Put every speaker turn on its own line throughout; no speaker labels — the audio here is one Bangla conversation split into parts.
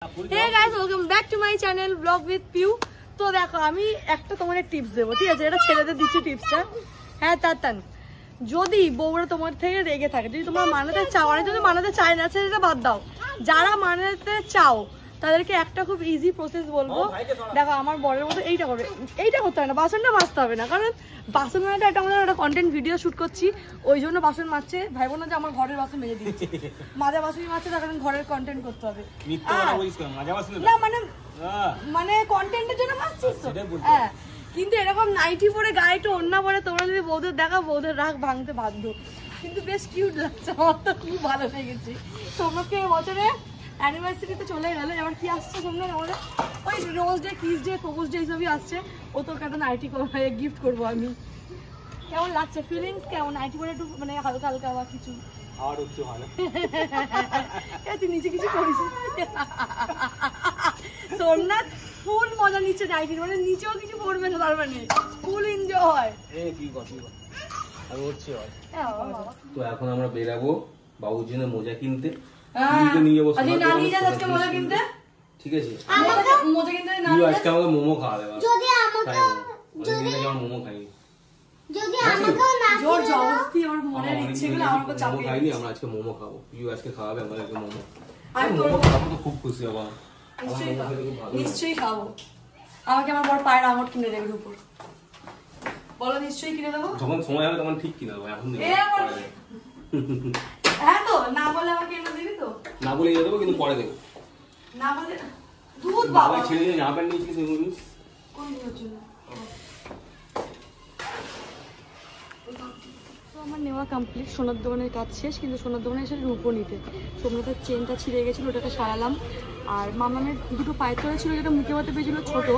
Hey guys, welcome back to my channel vlog with Piu. তো দেখো আমি একটা তোমাদের টিপস দেবো, ঠিক আছে? এটা ছেলেদের দিচ্ছি টিপসটা। হ্যাঁ তাতান, যদি বউরা তোমার থেকে রেগে থাকে, যদি তোমার মানাতে চাও, আর যদি মানাতে চায় না সেটা বাদ দাও, যারা মানাতে চাও তাদেরকে একটা খুব ইজি প্রসেস বলবো। দেখো আমার বরের মতো এইটা করবে, এইটা করতে হবে না, বাসনটা মাজতে হবে না, কারণ বাসন মাজাটা একটা আমাদের একটা কন্টেন্ট ভিডিও শুট করছি, ওই জন্য বাসন মাজছে। ভাইবো না যে আমার ঘরের বাসন মেজে দিচ্ছে, মাজা বাসনই মাজছে, তার কারণ ঘরের কন্টেন্ট করতে হবে না, মানে কন্টেন্টের জন্য মাজছিস তো। হ্যাঁ, কিন্তু এরকম নাইটি পরে গায়ে একটু ওড়না পরে তোমরা যদি বৌদের দেখা, বৌদের রাগ ভাঙতে বাধ্য। কিন্তু বেশ কিউট লাগছে, আমার তো খুব ভালো লেগেছে। সোমনাথকে বছরে অ্যানিভার্সারিতে চলে গেল, এবার কি আসছে সোমনাথ আমাদের? ওই rose day, kiss day, propose day এইসবই আসছে। ও তোকে একটা নাইটি গিফট করবো আমি। কেমন লাগছে ফিলিংস? কেমন নাইটি পরে একটু মানে হালকা হালকা বা কিছু? তুই নিচে কিছু করিস? সোমনাথ ফুল মজা নিচ্ছে নাইটির, মানে নিচেও কিছু পড়বে না, তার মানে ফুল এনজয়।
তো এখন আমরা বেরাবো বাবুর জন্য মোজা কিনতে। ঠিক আছে, আজকে আমাকে মোমো খাওয়াবে। মোমো খাইনি, আমরা আজকে মোমো খাবো। পিউ আজকে খাওয়াবে আমাদেরকে মোমো। মোমো খাবো তো খুব খুশি হবো।
নিশ্চয়ই খাবো। আমাকে আমার বড় পায়ের আঙট কিনে দেবে উপর, বলো নিশ্চয়ই কিনে দেবো।
যখন সময় হবে তখন ঠিক কিনে দেবো, এখন
হ্যাঁ তো না বলে আমাকে এনে দিবি তো?
না বলে দিয়ে দেবো, কিন্তু পরে দেবো।
না বলে দুধ বাবা
ছেলে না প্যান্ট নিয়েছিস
কোন দিনের জন্য? আমার নেওয়া কমপ্লিট, সোনার দোকানের কাজ শেষ, কিন্তু সোনার দোকানে এসে রূপো নিতে। সোমনাথের চেনটা ছিঁড়ে গেছিলো, ওটাকে সারালাম। আর মামামের দুটো পায়ের তোরা ছিল, যেটা মুখে মাথা পেয়েছিল ছোটো,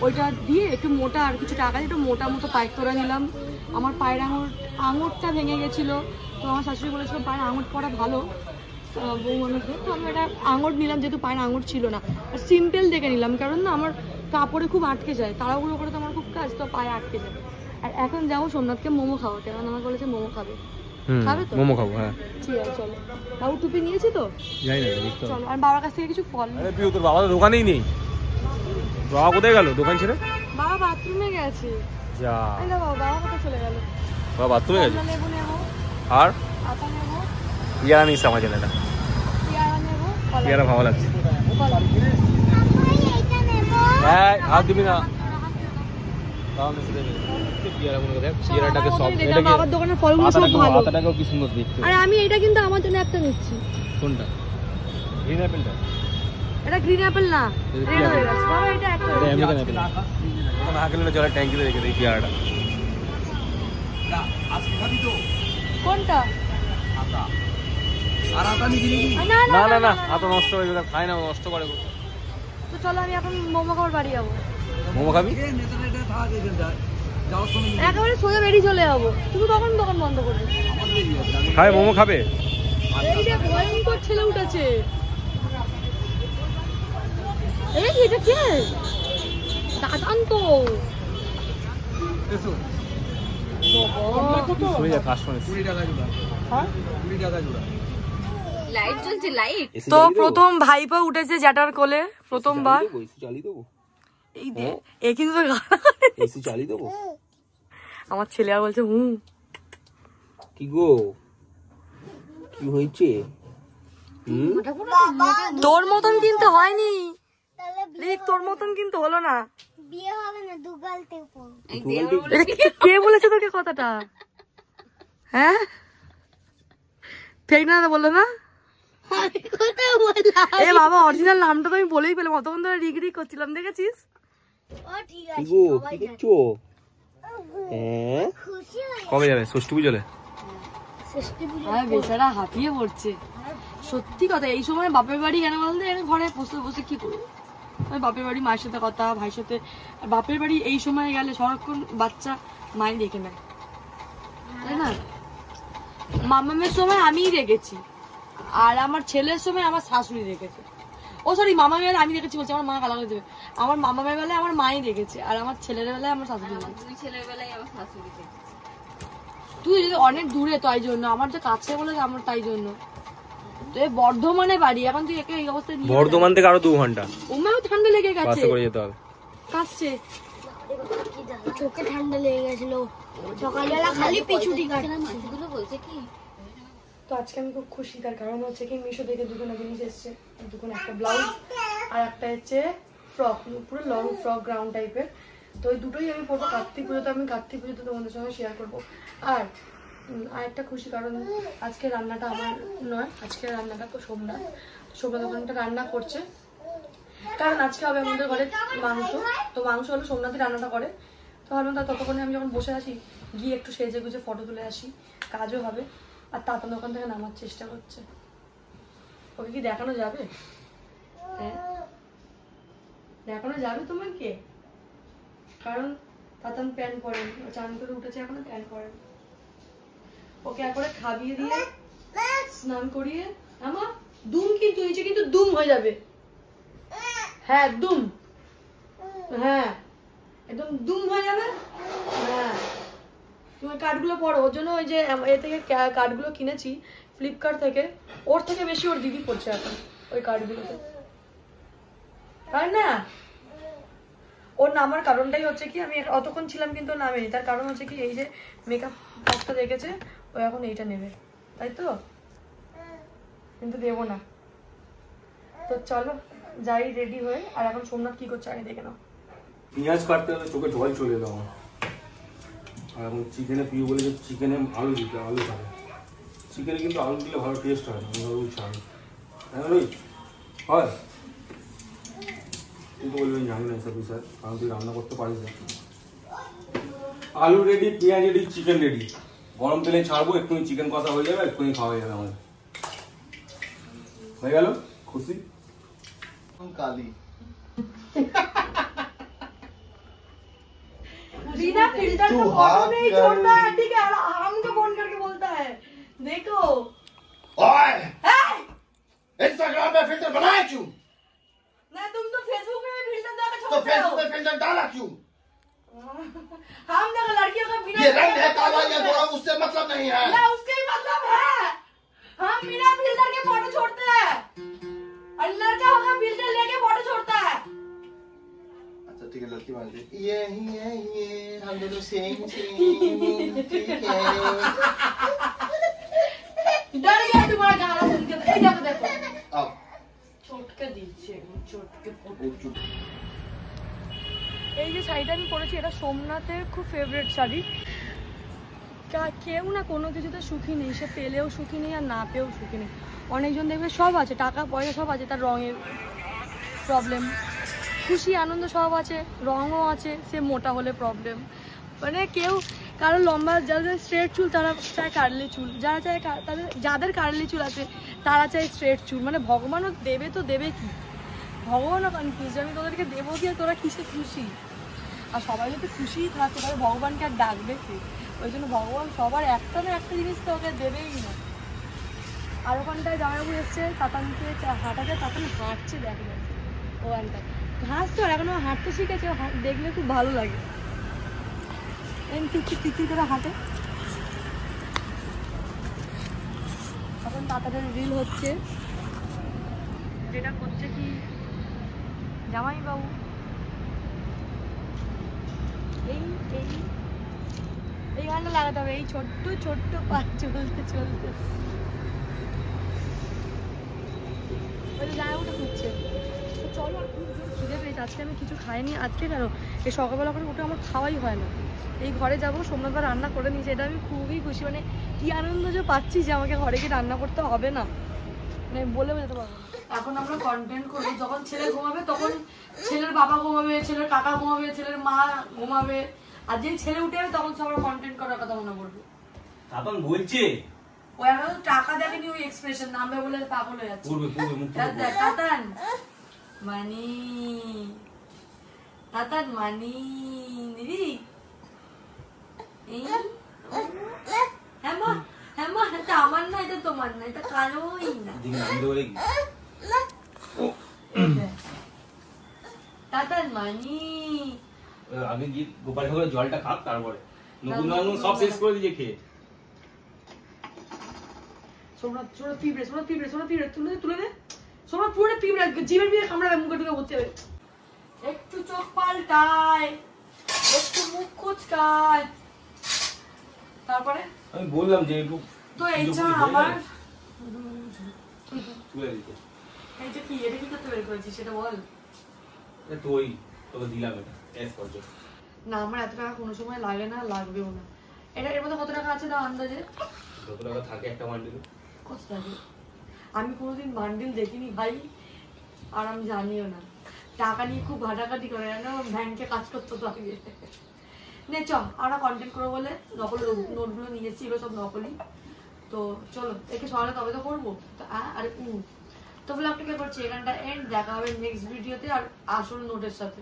ওইটা দিয়ে একটু মোটা আর কিছু টাকা দিয়ে একটু মোটা মতো পায়ের তোরা নিলাম। আমার পায়ের আঙুরটা ভেঙে গেছিলো, তো আমার শাশুড়ি বলেছিল পায়ের আঙুর পরা ভালো বউ মানুষের, তো আমি একটা আঙুর নিলাম, যেহেতু পায়ের আঙুর ছিল না। আর সিম্পল দেখে নিলাম, কারণ না আমার কাপড়ে খুব আটকে যায়, তাড়াহুড়ো করে তো আমার খুব কাজ, তো পায়ে আটকে যায়। আর এখন যাবো সোমনাথকে মোমো খাওয়াতে, কারণ আমাকে বলেছে মোমো খাবে। খাবে তো? মোমো খাবো, হ্যাঁ ঠিক আছে চলো। বাবু টুপি নিয়েছি তো, চলো। আর বাবার কাছ থেকে কিছু ফল।
তোর বাবা তো দোকানেই নেই, বাবা কোথায় গেল? দোকান ছেড়ে
বাবা বাথরুমে গেছে। যা বাবা কোথায় চলে গেল?
বাবা বাথরুমে গেছে।
লেবু নেবো,
আর
আটা নেবো,
ইয়ারা নিস আমার জন্য,
পেয়ারা নেবো,
ইয়ারা ভালো লাগছে। হ্যাঁ হাত দিবি না,
আমি এটা কিন্তু আমার জন্য একটা নিচ্ছি।
কোনটা? গ্রিন অ্যাপেলটা?
এটা গ্রিন অ্যাপেল না, রেড হয়ে গেছে বাবা, এটা একটা
আমেরিকান অ্যাপেল। না খেলে চলে ট্যাঙ্কিতে রেখে দেই পেয়ারাটা। আজকে খাবি তো?
কোনটা?
আটা। আর আটা নিবি না? না না আটা নষ্ট হয়ে গেল, খাই না, নষ্ট করে।
তো চলো আমি এখন মোমো খাবার বাড়ি যাবো।
মোমো খাবি?
একেবারে সোজা বেরিয়ে চলে যাবো, তুমি কখন দোকান বন্ধ করবে?
খাবে মোমো খাবে?
এই যে ভয়ঙ্কর ছেলে উঠেছে, এই এটা কে? দাদান তো তো প্রথম ভাইপো উঠেছে জ্যাঠার কোলে, প্রথমবার। এই দে এ কিন্তু আমার ছেলে আর বলছে
কি গো কি হয়েছে?
তোর মতন কিন্তু হয়নি, তোর মতন কিন্তু হলো না। কে বলেছে তোকে কথাটা? হ্যাঁ ঠিক না বললো না? এ বাবা অরিজিনাল নামটা তো আমি বলেই পেলাম, অতক্ষণ ধরে রিগরি করছিলাম, দেখেছিস?
কবে যাবে? ষষ্ঠী পুজোলে?
হ্যাঁ বেচারা হাঁপিয়ে পড়ছে, সত্যি কথা। এই সময় বাপের বাড়ি কেন বলতে, ঘরে বসে বসে কি করবো? বাপের বাড়ি মায়ের সাথে কথা, ভাইয়ের সাথে। আর বাপের বাড়ি এই সময় গেলে সারাক্ষণ বাচ্চা মাই রেখে নেয়, তাই না? মামামের সময় আমিই রেখেছি, আর আমার ছেলের সময় আমার শাশুড়ি রেখেছে। ও সরি মামামের বেলায় আমি রেখেছি বলছি, আমার মা গালা করে দেবে। আমার মামামের বেলায় আমার মাই রেখেছে, আর আমার ছেলের বেলায় আমার শাশুড়ি রেখেছে। ছেলের বেলায় আমার শাশুড়ি রেখেছে। তুই অনেক দূরে, তাই জন্য। আমার যে কাছে বলে আমার তাই জন্য। তুই বর্ধমানে বাড়ি, এখন তুই একে এই অবস্থায় নিয়ে
বর্ধমান থেকে আরো 2 ঘন্টা
ওমাও ঠান্ডা লেগে গেছে,
বাসে করে যেতে হবে।
কাশছে
চোখে ঠান্ডা লেগে গেছিল, সকালবেলা খালি পিছুটি কাটছে। বলছে কি
তো আজকে আমি খুব খুশি, তার কারণ হচ্ছে কি মিশো থেকে দুখানা জিনিস এসছে, দুখানা একটা ব্লাউজ আর একটা হচ্ছে ফ্রক, পুরো লং ফ্রক গ্রাউন্ড টাইপের। তো ওই দুটোই আমি পরবো কার্তিক পুজোতে, আমি কার্তিক পুজোতে তোমাদের সঙ্গে শেয়ার করবো। আর একটা খুশি কারণ আজকে রান্নাটা আমার নয়, আজকে রান্নাটা তো সোমনাথ ওখানটা রান্না করছে, কারণ আজকে হবে আমাদের ঘরে মাংস, তো মাংস হলে সোমনাথই রান্নাটা করে। তো ভাবলাম তার ততক্ষণে আমি যখন বসে আছি গিয়ে একটু সেজে গুজে ফটো তুলে আসি, কাজও হবে। আর তাতান ওখান থেকে নামার চেষ্টা করছে, ওকে কি দেখানো যাবে? হ্যাঁ দেখানো যাবে তোমাকে, কারণ তাতান প্যান্ট পরেন, চান করে উঠেছে এখনো প্যান্ট পরেন। ওকে একবারে খাবিয়ে দিয়ে স্নান করিয়ে, আমার দুম কিন্তু নিচে কিন্তু দুম হয়ে যাবে, হ্যাঁ দুম, হ্যাঁ একদম দুম হয়ে যাবে। হ্যাঁ তুমি কার্ডগুলো পড়ো, ওর জন্য ওই যে এ থেকে কার্ডগুলো কিনেছি ফ্লিপকার্ট থেকে, ওর থেকে বেশি ওর দিদি পড়ছে এখন ওই কার্ডগুলোতে, তাই না? ওর নামার কারণটাই হচ্ছে কি, আমি অতক্ষণ ছিলাম কিন্তু নামেনি, তার কারণ হচ্ছে কি এই যে মেকআপ বক্সটা দেখেছে, ও এখন এইটা নেবে, তাই তো? কিন্তু দেবো না। তো চলো যাই রেডি হয়ে, আর এখন সোমনাথ কি করছে আগে দেখে নাও।
পেঁয়াজ কাটতে হলে চোখে জল চলে এলো আমার। আর এখন চিকেনে প্রিয় বলে যে চিকেনে আলু দিতে, আলু খাবে। চিকেনে কিন্তু আলু দিলে ভালো টেস্ট হয়, আমি রোজ খাই, হ্যাঁ রোজ হয়। তুই তো বলবি জানি না এসব বিষয়, কারণ তুই রান্না করতে পারিস না। আলু রেডি, পেঁয়াজ রেডি, চিকেন রেডি। গরম তেলে ছাড়বো, একটুখানি চিকেন কষা হয়ে যাবে, একটুখানি খাওয়া হয়ে যাবে আমাদের। হয়ে গেল খুশি?
काली
बिना फिल्टर का फोटो नहीं छोड़ता है, ठीक है? हमको फोन करके बोलता है देखो।
ओए इंस्टाग्राम पे फिल्टर बनाया क्यों?
नहीं तुम तो फेसबुक में भी फिल्टर डाल के
तो
छोड़ते हो।
फेसबुक पे फिल्टर डाला क्यों?
हम देखो लड़कियों का बिना
ये रंग है काला या गोरा, उससे मतलब नहीं है।
ना उसके ही मतलब है, हम बिना फिल्टर के फोटो छोड़ते हैं, और लड़का होगा फिल्टर लेके फोटो छोड़ता है।
अच्छा ठीक है, लड़की मान ली ये हम दोनों सेम सेम, ठीक है।
डर गया तुम्हारा गाना सुन के, ए देखो देखो
अब
চটকে দিচ্ছে, চটকে
चुप
এই যে শাড়িটা আমি পরেছি, এটা সোমনাথের খুব ফেভারিট শাড়ি। কেউ না কোনো কিছুতে সুখী নেই, সে পেলেও সুখী নেই আর না পেয়েও সুখী নেই। অনেকজন দেখবে সব আছে, টাকা পয়সা সব আছে, তার রঙের প্রবলেম, খুশি আনন্দ সব আছে, রঙও আছে, সে মোটা হলে প্রবলেম। মানে কেউ কারো লম্বা, যাদের স্ট্রেট চুল তারা চায় কার্লি চুল, যারা চায় তাদের, যাদের কার্লি চুল আছে তারা চায় স্ট্রেট চুল। মানে ভগবানও দেবে তো দেবে কি, ভগবানও কনফিউজ, আমি তোদেরকে দেবো কি আর তোরা কিসে খুশি? আর সবাই যদি খুশিই থাকে তাহলে ভগবানকে আর ডাকবে কি? ওই জন্য ভগবান সবার একটা না একটা জিনিস তো ওকে দেবেই না। আর ওখানটায় জামাইবাবু এসছে তাতানকে হাঁটাতে, তাতান হাঁটছে, দেখো ওখানটায় ঘাস তো এখনো হাঁটতে শিখেছে, দেখলে খুব ভালো লাগে, টিকি করে হাঁটে। এখন তাতাদের রিল হচ্ছে, যেটা করছে কি জামাইবাবু, এই এই এই গানটা লাগাতে হবে, এই ছোট্ট ছোট্ট পা চলতে চলতে। ওই জামাইবাবুটা খুঁজছে। তো চলো, আর খুব জোর খিদে পেয়েছে, আজকে আমি কিছু খাইনি। আজকে কেন এই সকালবেলা করে উঠে আমার খাওয়াই হয় না। এই ঘরে যাবো, সোমনাথবার রান্না করে নিয়েছে, এটা আমি খুবই খুশি, মানে কি আনন্দ যে পাচ্ছি যে আমাকে ঘরে গিয়ে রান্না করতে হবে না, মানে বলে বোঝাতে পারবো না। এখন আমরা কন্টেন্ট করবো, যখন ছেলে ঘুমাবে তখন ছেলের বাবা ঘুমাবে, ছেলের কাকা ঘুমাবে, ছেলের মা ঘুমাবে, আর যেই ছেলে উঠে যাবে তখন সবার কন্টেন্ট করার কথা মনে পড়বে।
তাতান বলছে
ও এখন টাকা দেখেনি, ওই এক্সপ্রেশন নামবে বলে পাগল হয়ে যাচ্ছে। তাতান মানি, তাতান মানি দিদি, এই হ্যাঁ মা, হ্যাঁ মা, এটা আমার না, এটা তোমার না, এটা কারোই না। তাতান মানি
আগে গিয়ে গোপাল ঠাকুরের জলটা খাক, তারপরে নতুন সব শেষ করে দিয়ে খেয়ে।
সোমনাথ সোমনাথ পিঁপড়ে তুলে দে সোমনাথ পুরো পিঁপড়ে জিভের পিঁপড়ে কামড়াবে মুখে টুকে ভর্তি হবে একটু চোখ পাল্টায় একটু মুখ কুচকায় তারপরে
আমি বললাম যে একটু
তো এই যা আমার
তুলে দিতে
এই যে কি এটা কি করতে বের করেছিস সেটা বল
তো ওই তোকে দিলাম এটা এস করছো
না আমার এত টাকা কোনো সময় লাগে না লাগবেও না এটা এর মধ্যে কত টাকা আছে না আন্দাজে
কত টাকা থাকে একটা বান্ডিলে
কত টাকা আমি কোনোদিন বান্ডিল দেখিনি ভাই আর আমি জানিও না টাকা নিয়ে খুব ঘাটাঘাটি করে না ব্যাংকে কাজ করতে তো আগে নে চ আমরা কন্টেন্ট করবো বলে নকল নোটগুলো নিয়েছি এগুলো সব নকলই তো চলো একে সকালে তবে তো করবো আরে তো ব্লগটাকে করছি এখানটা এন্ড দেখা হবে নেক্সট ভিডিওতে আর আসল নোটের সাথে